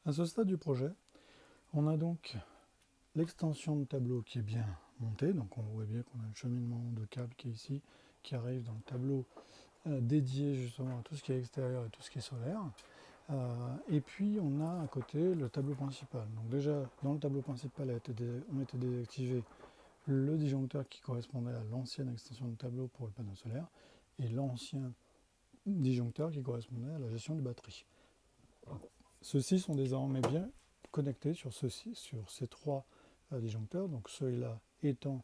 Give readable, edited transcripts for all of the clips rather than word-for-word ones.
À ce stade du projet, on a donc l'extension de tableau qui est bien montée. Donc on voit bien qu'on a le cheminement de câble qui est ici, qui arrive dans le tableau dédié justement à tout ce qui est extérieur et tout ce qui est solaire. Et puis on a à côté le tableau principal. Donc déjà dans le tableau principal on était désactivé le disjoncteur qui correspondait à l'ancienne extension de tableau pour le panneau solaire et l'ancien disjoncteur qui correspondait à la gestion de batterie. Ceux-ci sont désormais bien connectés sur ces trois disjoncteurs, donc celui-là étant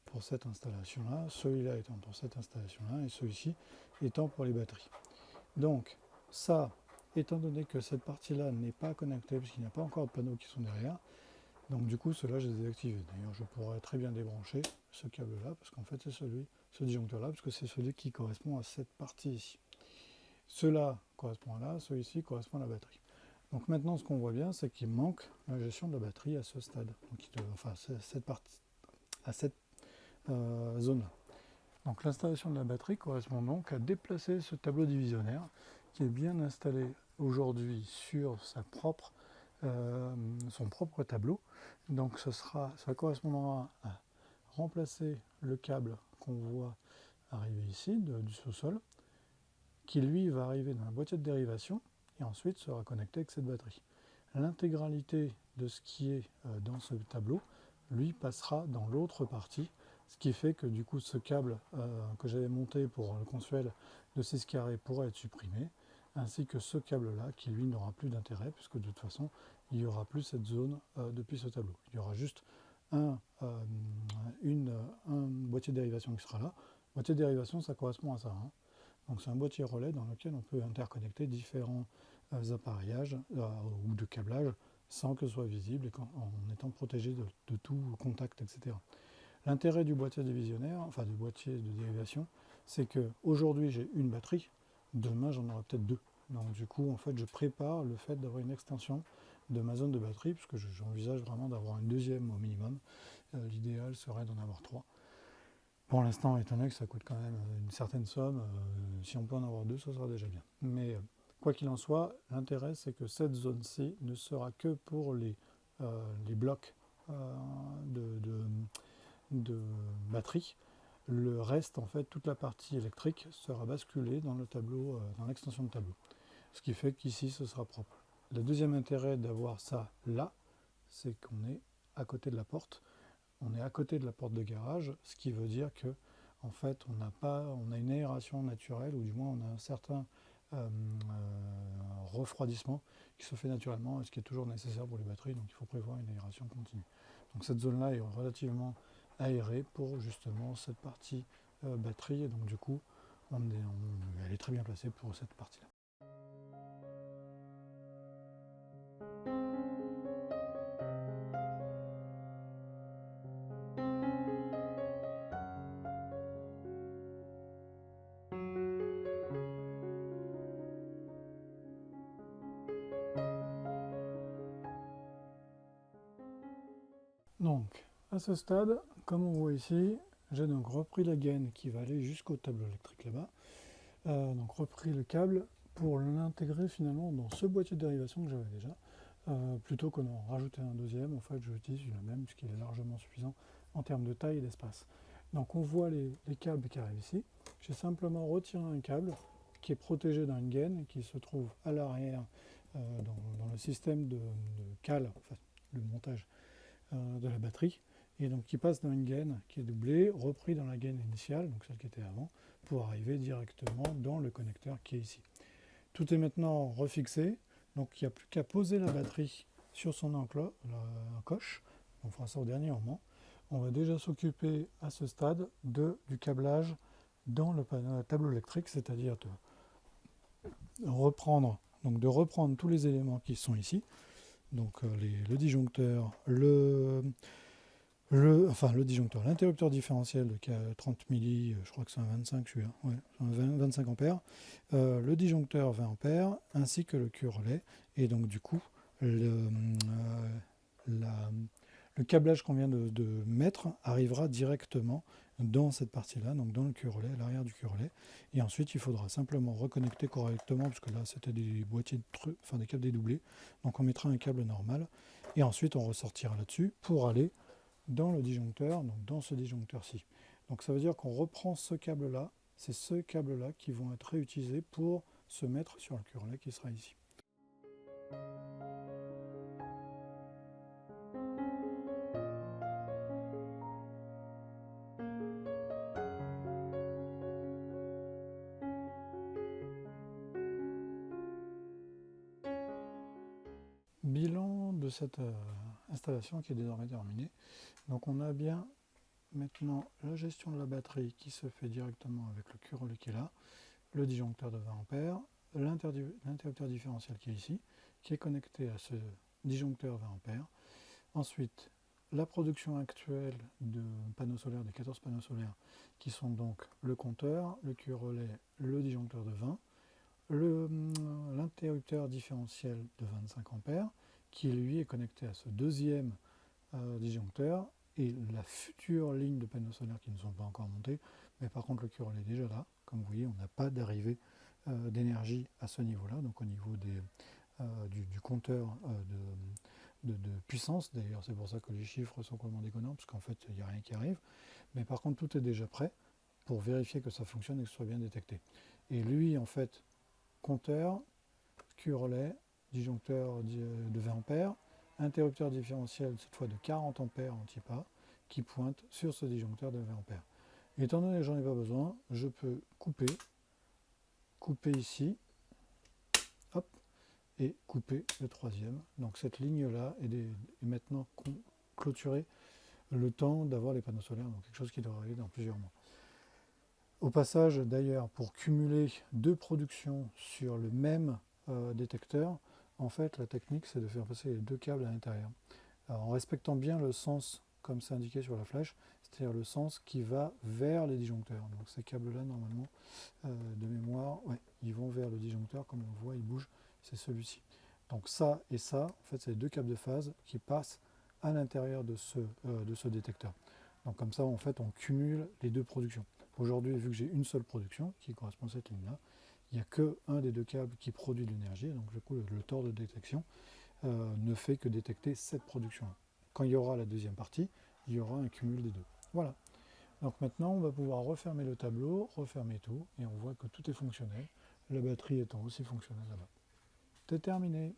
pour cette installation-là, celui-là étant pour cette installation-là, et celui-ci étant pour les batteries. Donc ça, étant donné que cette partie-là n'est pas connectée, puisqu'il n'y a pas encore de panneaux qui sont derrière, donc du coup, ceux-là, je les ai désactivés. D'ailleurs, je pourrais très bien débrancher ce câble-là, parce qu'en fait, c'est ce disjoncteur-là, parce que c'est celui qui correspond à cette partie ici. Cela correspond à là, celui-ci correspond à la batterie. Donc maintenant, ce qu'on voit bien, c'est qu'il manque la gestion de la batterie à ce stade, enfin à cette zone-là. Donc l'installation de la batterie correspond donc à déplacer ce tableau divisionnaire qui est bien installé aujourd'hui sur son propre tableau. Donc ça correspondra à remplacer le câble qu'on voit arriver ici du sous-sol, qui lui va arriver dans la boîtier de dérivation et ensuite sera connecté avec cette batterie. L'intégralité de ce qui est dans ce tableau, lui, passera dans l'autre partie, ce qui fait que du coup ce câble que j'avais monté pour le consuel de 6 carrés pourra être supprimé, ainsi que ce câble-là qui lui n'aura plus d'intérêt, puisque de toute façon il n'y aura plus cette zone depuis ce tableau. Il y aura juste un boîtier de dérivation qui sera là. Boîtier de dérivation, ça correspond à ça. Donc c'est un boîtier relais dans lequel on peut interconnecter différents appareillages ou de câblage sans que ce soit visible et en étant protégé de tout contact, etc. L'intérêt du boîtier divisionnaire, enfin du boîtier de dérivation, c'est qu'aujourd'hui j'ai une batterie, demain j'en aurai peut-être deux. Donc du coup, en fait, je prépare le fait d'avoir une extension de ma zone de batterie, puisque j'envisage vraiment d'avoir une deuxième au minimum. L'idéal serait d'en avoir trois. Pour l'instant, étant donné que ça coûte quand même une certaine somme, si on peut en avoir deux, ça sera déjà bien. Mais quoi qu'il en soit, l'intérêt, c'est que cette zone-ci ne sera que pour les blocs de batterie. Le reste, en fait, toute la partie électrique sera basculée dans le tableau, dans l'extension de tableau. Ce qui fait qu'ici, ce sera propre. Le deuxième intérêt d'avoir ça là, c'est qu'on est à côté de la porte. On est à côté de la porte de garage, ce qui veut dire que en fait, on a une aération naturelle, ou du moins on a un certain refroidissement qui se fait naturellement, et ce qui est toujours nécessaire pour les batteries, donc il faut prévoir une aération continue. Donc cette zone-là est relativement aérée pour justement cette partie batterie, et donc du coup, elle est très bien placée pour cette partie-là. Donc, à ce stade, comme on voit ici, j'ai donc repris la gaine qui va aller jusqu'au tableau électrique là-bas, donc repris le câble pour l'intégrer finalement dans ce boîtier de dérivation que j'avais déjà, plutôt que d'en rajouter un deuxième. En fait, j'utilise le même puisqu'il est largement suffisant en termes de taille et d'espace. Donc on voit les câbles qui arrivent ici. J'ai simplement retiré un câble qui est protégé d'une gaine qui se trouve à l'arrière dans le système de cale, enfin le montage de la batterie, et donc qui passe dans une gaine qui est doublée, repris dans la gaine initiale, donc celle qui était avant, pour arriver directement dans le connecteur qui est ici. Tout est maintenant refixé, donc il n'y a plus qu'à poser la batterie sur son encoche. On fera ça au dernier moment. On va déjà s'occuper à ce stade du câblage dans le tableau électrique, c'est-à-dire de reprendre tous les éléments qui sont ici, donc le disjoncteur, le disjoncteur, l'interrupteur différentiel de 30 milli, je crois que c'est un 25 celui-là, ouais, 25 ampères, le disjoncteur 20 ampères, ainsi que le Q-relais, et donc du coup, le câblage qu'on vient de mettre arrivera directement dans cette partie-là, donc dans le cul relais, à l'arrière du cul relais. Et ensuite, il faudra simplement reconnecter correctement, parce que là, c'était des boîtiers de trucs, enfin des câbles dédoublés. Donc on mettra un câble normal. Et ensuite, on ressortira là-dessus pour aller dans le disjoncteur, donc dans ce disjoncteur-ci. Donc ça veut dire qu'on reprend ce câble-là, c'est ce câble-là qui vont être réutilisés pour se mettre sur le cul relais qui sera ici. Bilan de cette installation qui est désormais terminée. Donc on a bien maintenant la gestion de la batterie qui se fait directement avec le cul relais qui est là, le disjoncteur de 20 A, l'interrupteur différentiel qui est ici, qui est connecté à ce disjoncteur 20 A. Ensuite, la production actuelle de panneaux solaires, des 14 panneaux solaires, qui sont donc le compteur, le cul relais, le disjoncteur de 20, l'interrupteur différentiel de 25 A, qui lui est connecté à ce deuxième disjoncteur, et la future ligne de panneaux solaires qui ne sont pas encore montés, mais par contre le cul relais est déjà là. Comme vous voyez, on n'a pas d'arrivée d'énergie à ce niveau-là, donc au niveau du compteur de puissance. D'ailleurs, c'est pour ça que les chiffres sont complètement déconnants, parce qu'en fait, il n'y a rien qui arrive. Mais par contre, tout est déjà prêt pour vérifier que ça fonctionne et que ce soit bien détecté. Et lui, en fait, compteur, cul relais, disjoncteur de 20 A, interrupteur différentiel cette fois de 40 A en type A, qui pointe sur ce disjoncteur de 20 A. Étant donné que j'en ai pas besoin, je peux couper ici, hop, et couper le troisième. Donc cette ligne-là est maintenant clôturée le temps d'avoir les panneaux solaires, donc quelque chose qui devrait arriver dans plusieurs mois. Au passage, d'ailleurs, pour cumuler deux productions sur le même détecteur, en fait, la technique, c'est de faire passer les deux câbles à l'intérieur. En respectant bien le sens, comme c'est indiqué sur la flèche, c'est-à-dire le sens qui va vers les disjoncteurs. Donc ces câbles-là, normalement, de mémoire, ouais, ils vont vers le disjoncteur, comme on le voit, ils bougent, c'est celui-ci. Donc ça et ça, en fait, c'est les deux câbles de phase qui passent à l'intérieur de ce détecteur. Donc comme ça, en fait, on cumule les deux productions. Aujourd'hui, vu que j'ai une seule production, qui correspond à cette ligne-là, il n'y a qu'un des deux câbles qui produit de l'énergie, donc du coup, le tort de détection ne fait que détecter cette production-là. Quand il y aura la deuxième partie, il y aura un cumul des deux. Voilà. Donc maintenant, on va pouvoir refermer le tableau, refermer tout, et on voit que tout est fonctionnel, la batterie étant aussi fonctionnelle là-bas. C'est terminé.